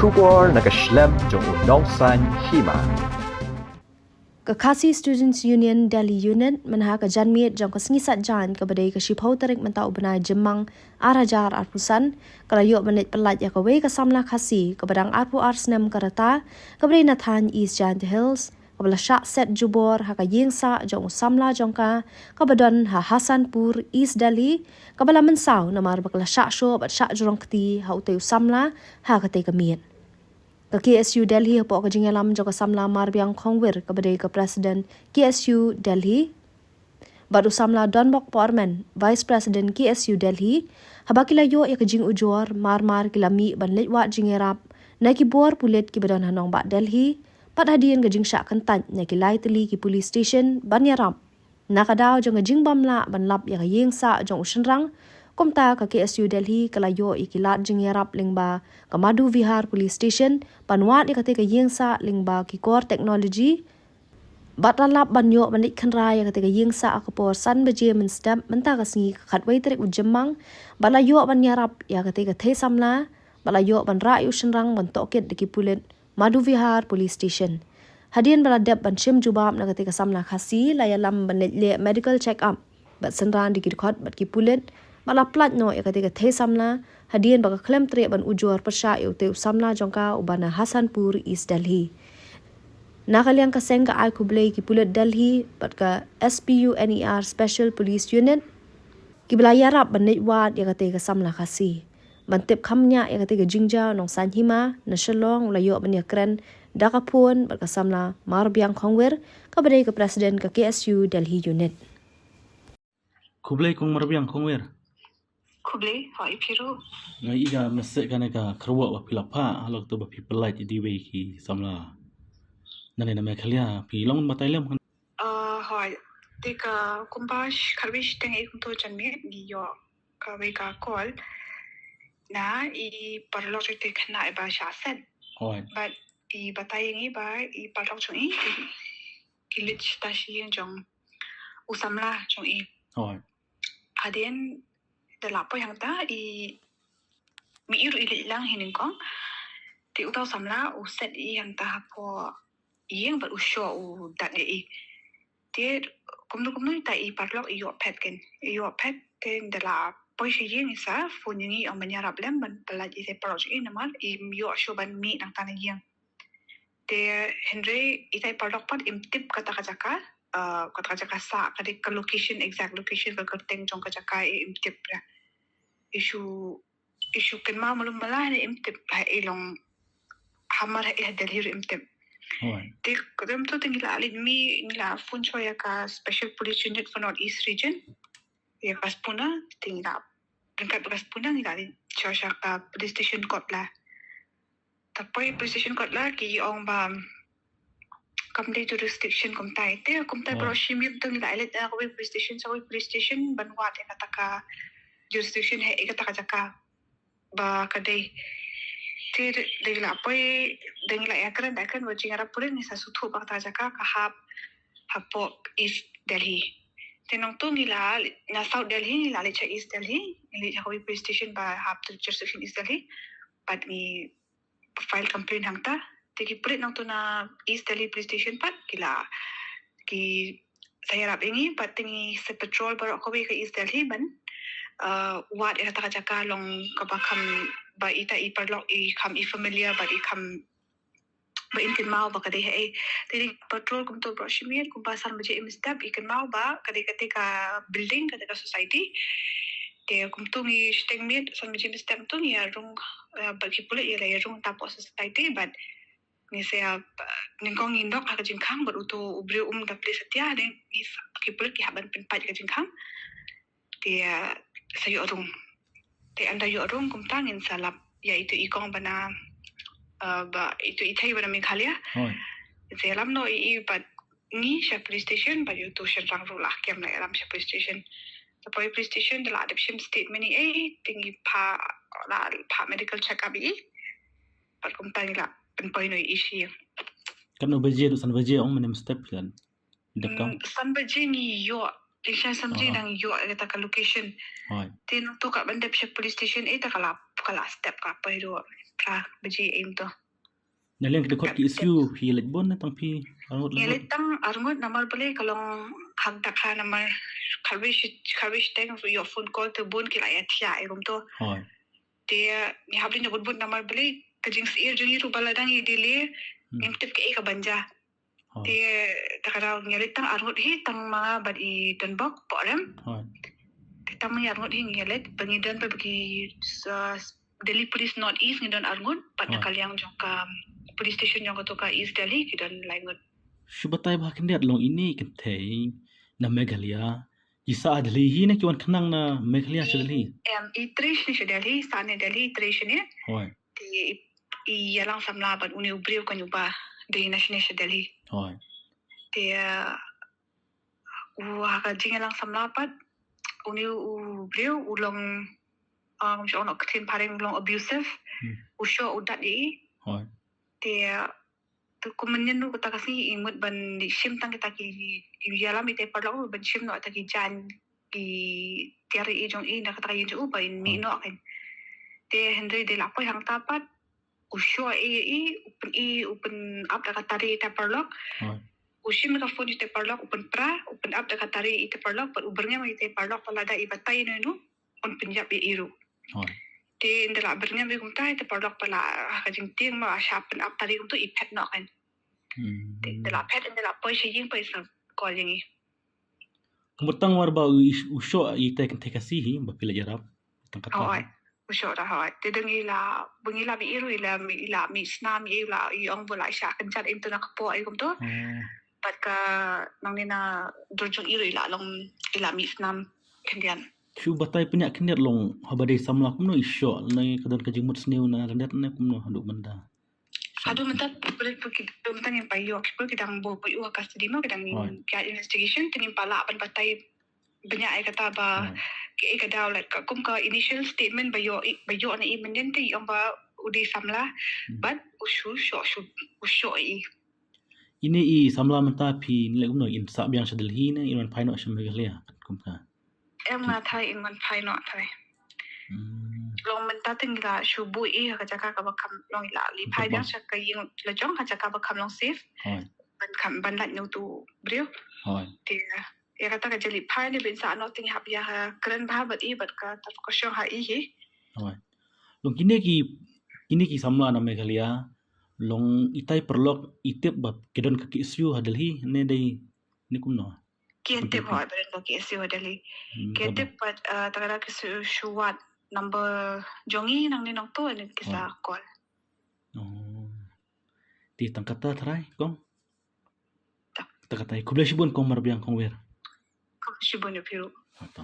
Shubor nakaslem jong unongsan hima. Kakasi Students Union Delhi Unit menha ka janmiet jong kasngisat jan ka badai ka shipau tarik mentau benai jemang arajar arpusan kalayo menit pelat ya ka wei ka samla khasi ka badang arpu arsnem karata ka badai nathan East Giant Hills ka bala syak set jubor ha ka yingsa jong samla jong ka badan ha Hasanpur East Delhi ka bala mensau namar bakla syak sho bat syak jurong kti ha uteu samla ha ka te ka miet ka KSU Delhi hapo ka jingalam jo ka samla marbiang khongwir ka badai ka President KSU Delhi baru samla Donbok Porman Vice President KSU Delhi habakila yo ya ka jing ujor mar kilami ban letwa jingerap na ki bor pulet ki badan hanong ba Delhi pat hadian ka jing syak kantan na ki lai teli ki police station ban yarap nakadaw jo ka jing bamla ban lap ya ka yengsa jong ushenrang Komta ka KSU Delhi kalayo ikilat jingerap lingba ka Madhu Vihar Police Station panwat ikate ka yengsa lingba ki core technology batalap banyo manit khanra ya kate ka yengsa akapor san baje mensdam menta ka singi khatwai trek ujemang balayo ban yarap ya kate ka the samla balayo ban ra yushenrang ban toket deki pulet Madhu Vihar Police Station hadian baladap ban shim jubab na kate ka samla khasi layalam ban le medical check up bat senran deki khot bat ki pulet bala plat no ya ketika the samla hadian baka klem tre ban ujor persya ute samla jongka ubana Hasanpur East Delhi nakaliang kaseng ka ai kublai ki pulet Delhi bat ka SPU NER Special Police Unit ki belayarap banit wat ya ketika samla khasi bantip khamnya ya ketika jingja nong sanhima na shalong layo ban ya kren dakapun bat ka samla marbiang khongwer ka badai ka President ka KSU Delhi Unit Kublai kong marbiang khongwer Kublai, hai piru. ngai ida mesek kana ka kharwa wa pilapa halok to ba pi pelai di wei ki samla nane na me khalia pi long matailam kan Hai. Tika kumbash kharbish teng ek to janme ni yo ka wei ka call. Na I parlok te khna e ba sha set. hoi But I batai ngi ba I parlok chung I lich ta shi jong usamla chung I. hoi Adien de la po yang ta I mi iru I lang hinin kong. Ti utau samla u set I yang ta po yang ber usho u dat I. Ti kumnu ta I parlok I yo pet ken. I yo pet ten de la po shi yang isa fu ngi o manyarap lem ban pelaj I se parlok I namal I yo sho ban mi nang tan yang. Te Henry itai parlok pat im tip kata kajaka kata kajaka sa kadi ka location exact location ka kerteng jong kajaka im tip ra isu kan ma malum malah im tip ha ilong hamar ha Delhi im tip hoi te kodem to tingila alid mi ngila fun choya ka special police unit for North East region ya kaspuna tingila tingkat kaspuna ngila alid choya ka police station kotla tapi police station kotla ki ong ba kamde jurisdiction kumtai bro shimip tong la elit ko police station banwa te kataka jurisdiction he kataka jaka ba kadai te degla poi dengla yakran dakan wajing ara purin ni sasuthu ba kata jaka ka hapo East Delhi tenong tu ngila na South Delhi la lecha East Delhi ni ko police station ba hap jurisdiction East Delhi but ni file complaint hangta tiki pulit nang tu na East Delhi police station pat kila ki saya rap ingi pat tingi se patrol barok ko ke East Delhi ban wat ita taka jaka long kabakam ba ita I parlok I kam I familiar ba I kam ba inkin mau ba kadai he tiri patrol kum to broshimir kum pasar baje imstep ikan mau ba kadai ketika building ketika society te kum tu ngi steng mit san baje imstep tu ngi rung bagi pulit ya rung tapo society but ni saya ningkong indok ka jingkang berutu ubri da pli setia ni ki pulit ki haban penpat ka jingkang dia sayo rung te anda yo rung kum tangin salap yaitu ikong bana ba itu ithai bana Meghalaya hoi zelam no I but ni sha police station ba yo to shan rang lah kem la ram sha police station the police station the la adoption statement ni tingi pa medical check up I pat kum tangin la penpoy no issue kan no baje du san baje ong menem step kan dekam san baje ni yo Tisha samji nang yo kata ka location hoi tin to ka bandep police station ta kalap kala step ka apa itu pra beji aim to. Naliang kedekot ki isu pi lejbon na tang pi angot Yang lejbon. letang arngot namar boleh kalau hagdak ha namar kawish teng your phone call to bun kila ya tia irum to. Hoi. Dia ni habli na bun namar boleh kajing sir jeng itu baladang i dile ngimtip ke ka banja. Hoi. Dia takara ngeletang arngot hi tang mga bad i denbok polem. Hoi. Tama arngot hi ngelet pengidan pa bagi Delhi Police North East ngidan arngot pat nakaliang jong ka police station jong ka East Delhi kidan laingot. Syubatai bah kendiat long ini kentei na Meghalaya. Isa adli hi na kiwan kenang na Meghalaya sedali. I3 ni Delhi sane Delhi 3 ni Hoi. di i yalang samla ban uni ubriu kan yuba di national Delhi. Hoi. Dia ka jing yalang samla pat uni ubriu ulong mesti ono ketin paring long abusive usho udat i Hoi. dia tu kumenyen nu kata kasi imut ban di sim tang kita ki yalam ite parlo ban sim no taki jan ki tiari i jong i na kata yin ju ba in mi no akin te Henry de la poi hang tapat usho i open up da katari ite parlo Hoi. usim ka phone ite parlo open up da katari ite parlo but ubernya ite parlo palada ibatai no on pinjab i iru Hoi. di ndala bernya bi kumta ite parlo pala kajing ting ma sharpen up tari untuk ipet no kan ndala pet ndala poi shing poi sa calling i Kemutang warba usho ite kentei kasihi bapila jarap tang kata. hoi usho da hoi de dengila bengila bi iru ila mi snam ila iong bola sha kan chat internet kapo ai kumto pat ka nang nina dorjong iru ila long ila mi snam kendian Syubatai penyak kendiat long habadai samla kumno isyo na kadon kajimut sniu na rendat na kumno handuk menda. Aduh mentat boleh pergi tentang yang payo kita kita bo payo custody mo kita get investigation tingin pala pan patay banyak ay kata ba ke kada ulat ka kum ka initial statement bayo na imminente yung ba udi samla but usho i Ini i samla menta pi nilai kumno in sak biang sedalhi na iman paino sa Meghalaya kumka. em nga thai in man phai no thai long mentat tingla shubu i ka jaka ka bakam long ila li phai dia sa ka yung la jong ka jaka bakam long safe Hoi. ban lat no tu brio Hoi. dia ya kata ka jeli phai ni bin sa no ting hab ya keren ba bat i bat ka ta ko shong ha i hi Hoi. Long kini ki samla na Meghalaya long itai perlok itip bab kedon kaki isu hadalhi ne dai ni kumno. Kientip ho beren lo ki SU dali kientip pat tagara ki suwat number jongi nang ninong to ni kisa call Oh. Di tangkata tarai kong. Takatai kubla shibun kong marbiang kong wer. ko shibon yo piru Atau.